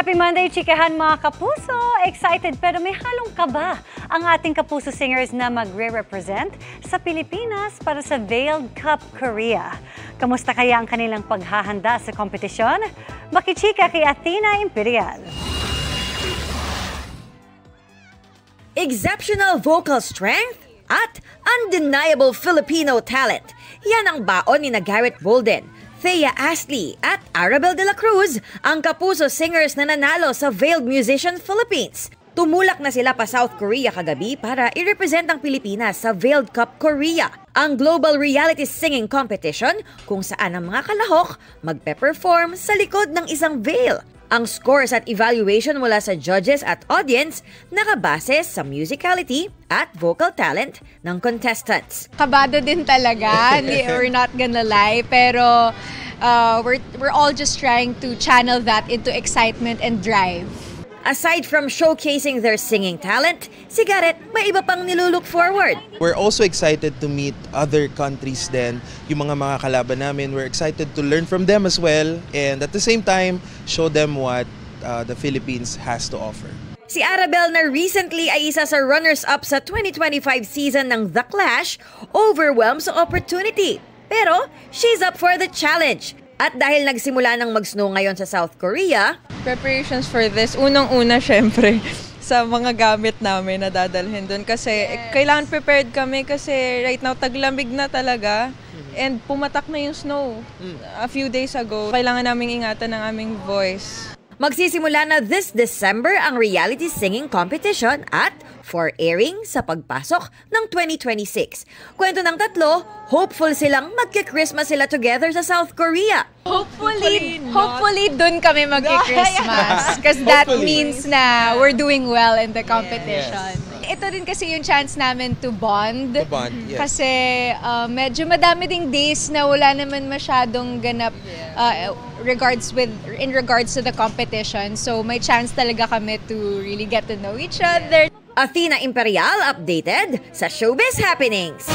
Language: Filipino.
Happy Monday, chikahan mga kapuso! Excited pero may halong kaba ang ating kapuso singers na magre-represent sa Pilipinas para sa Veiled Cup Korea. Kamusta kaya ang kanilang paghahanda sa kompetisyon? Makichika kay Athena Imperial. Exceptional vocal strength at undeniable Filipino talent. Yan ang baon ni Garrett Bolden, Thea Astley at Arabel de la Cruz, ang kapuso singers na nanalo sa Veiled Musician Philippines. Tumulak na sila pa South Korea kagabi para i-represent ang Pilipinas sa Veiled Cup Korea, ang global reality singing competition kung saan ang mga kalahok magpe-perform sa likod ng isang veil. Ang scores at evaluation mula sa judges at audience nakabase sa musicality at vocal talent ng contestants. Kabado din talaga, we're not gonna lie, pero we're all just trying to channel that into excitement and drive. Aside from showcasing their singing talent, si Garrett may iba pang nilulook forward. We're also excited to meet other countries din. Yung mga kalaban namin, we're excited to learn from them as well and at the same time, show them what the Philippines has to offer. Si Arabel na recently ay isa sa runners-up sa 2025 season ng The Clash, overwhelmed sa opportunity. Pero she's up for the challenge. At dahil nagsimula ng mag-snow ngayon sa South Korea, preparations for this, unang-una syempre sa mga gamit namin na dadalhin doon kasi kailangan prepared kami kasi right now taglamig na talaga and pumatak na yung snow a few days ago. Kailangan naming ingatan ng aming voice. Magsisimula na this December ang reality singing competition at for airing sa pagpasok ng 2026. Kwento ng tatlo, hopeful silang magki-Christmas sila together sa South Korea. Hopefully dun kami magki-Christmas because that means na we're doing well in the competition. Yes. Ito rin kasi yung chance namin to bond. Yes. Kasi medyo madami ding days na wala naman masyadong ganap in regards to the competition. So may chance talaga kami to really get to know each other. Athena Imperial updated sa Showbiz Happenings.